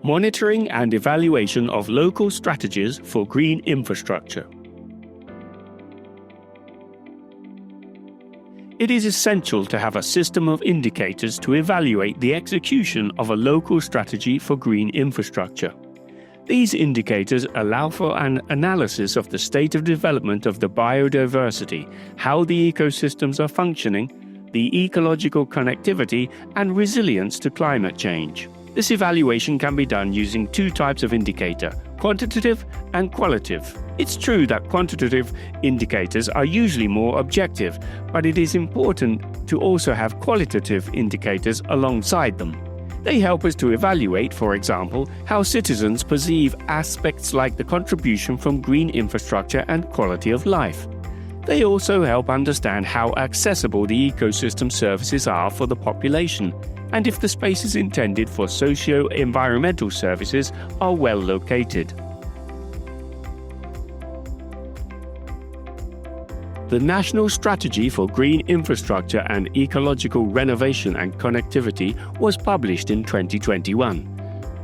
Monitoring and evaluation of local strategies for green infrastructure. It is essential to have a system of indicators to evaluate the execution of a local strategy for green infrastructure. These indicators allow for an analysis of the state of development of the biodiversity, how the ecosystems are functioning, the ecological connectivity, and resilience to climate change. This evaluation can be done using two types of indicator, quantitative and qualitative. It's true that quantitative indicators are usually more objective, but it is important to also have qualitative indicators alongside them. They help us to evaluate, for example, how citizens perceive aspects like the contribution from green infrastructure and quality of life. They also help understand how accessible the ecosystem services are for the population, and if the spaces intended for socio-environmental services are well located. The National Strategy for Green Infrastructure and Ecological Renovation and Connectivity was published in 2021.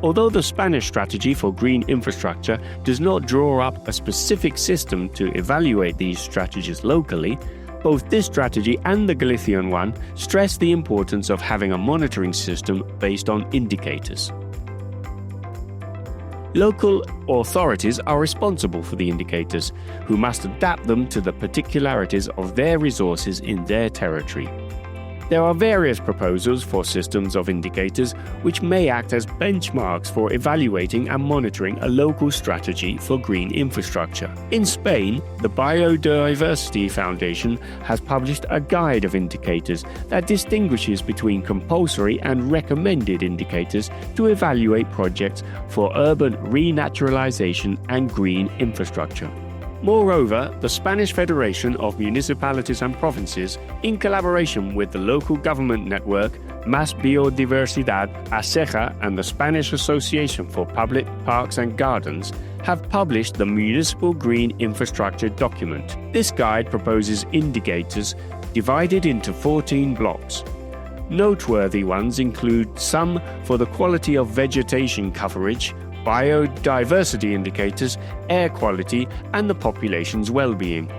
Although the Spanish Strategy for Green Infrastructure does not draw up a specific system to evaluate these strategies locally, both this strategy and the Galician one stress the importance of having a monitoring system based on indicators. Local authorities are responsible for the indicators, who must adapt them to the particularities of their resources in their territory. There are various proposals for systems of indicators which may act as benchmarks for evaluating and monitoring a local strategy for green infrastructure. In Spain, the Biodiversity Foundation has published a guide of indicators that distinguishes between compulsory and recommended indicators to evaluate projects for urban renaturalization and green infrastructure. Moreover, the Spanish Federation of Municipalities and Provinces, in collaboration with the local government network Más Biodiversidad, ASEJA, and the Spanish Association for Public Parks and Gardens, have published the Municipal Green Infrastructure document. This guide proposes indicators divided into 14 blocks. Noteworthy ones include some for the quality of vegetation coverage, biodiversity indicators, air quality, and the population's well-being.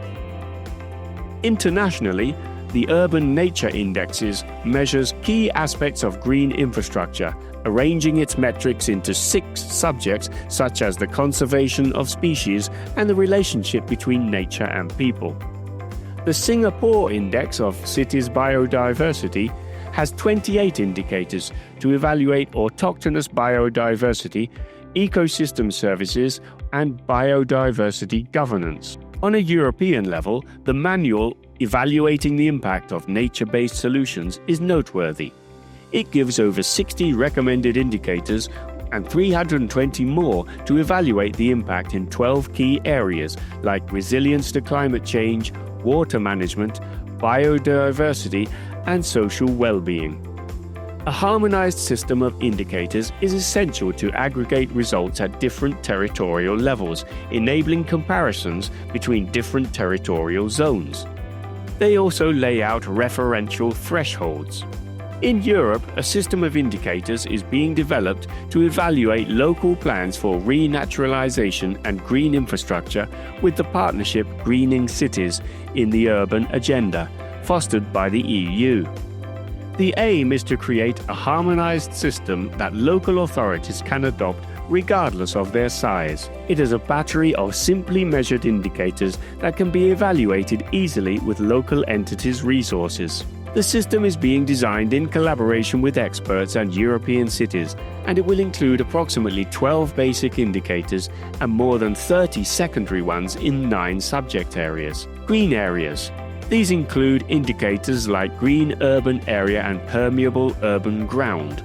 Internationally, the Urban Nature Indexes measures key aspects of green infrastructure, arranging its metrics into 6 subjects such as the conservation of species and the relationship between nature and people. The Singapore Index of Cities Biodiversity has 28 indicators to evaluate autochthonous biodiversity, ecosystem services, and biodiversity governance. On a European level, the manual Evaluating the Impact of Nature-Based Solutions is noteworthy. It gives over 60 recommended indicators and 320 more to evaluate the impact in 12 key areas like resilience to climate change, water management, biodiversity, and social well-being. A harmonized system of indicators is essential to aggregate results at different territorial levels, enabling comparisons between different territorial zones. They also lay out referential thresholds. In Europe, a system of indicators is being developed to evaluate local plans for renaturalization and green infrastructure with the partnership Greening Cities in the Urban Agenda, fostered by the EU. The aim is to create a harmonized system that local authorities can adopt regardless of their size. It is a battery of simply measured indicators that can be evaluated easily with local entities' resources. The system is being designed in collaboration with experts and European cities, and it will include approximately 12 basic indicators and more than 30 secondary ones in 9 subject areas. Green areas. These include indicators like green urban area and permeable urban ground.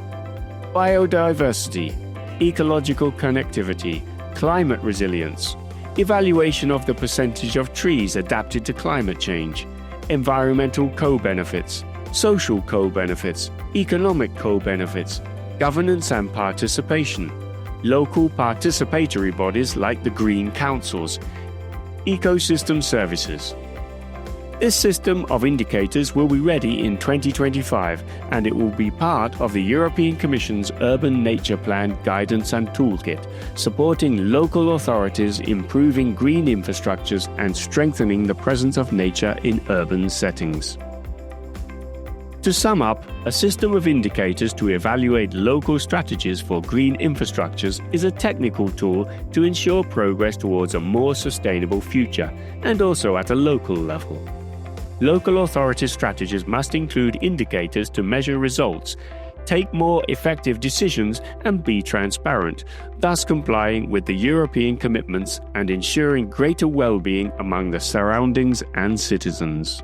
Biodiversity, ecological connectivity, climate resilience, evaluation of the percentage of trees adapted to climate change, environmental co-benefits, social co-benefits, economic co-benefits, governance and participation, local participatory bodies like the green councils, ecosystem services. This system of indicators will be ready in 2025, and it will be part of the European Commission's Urban Nature Plan Guidance and Toolkit, supporting local authorities improving green infrastructures and strengthening the presence of nature in urban settings. To sum up, a system of indicators to evaluate local strategies for green infrastructures is a technical tool to ensure progress towards a more sustainable future, and also at a local level. Local authority strategies must include indicators to measure results, take more effective decisions, and be transparent, thus complying with the European commitments and ensuring greater well-being among the surroundings and citizens.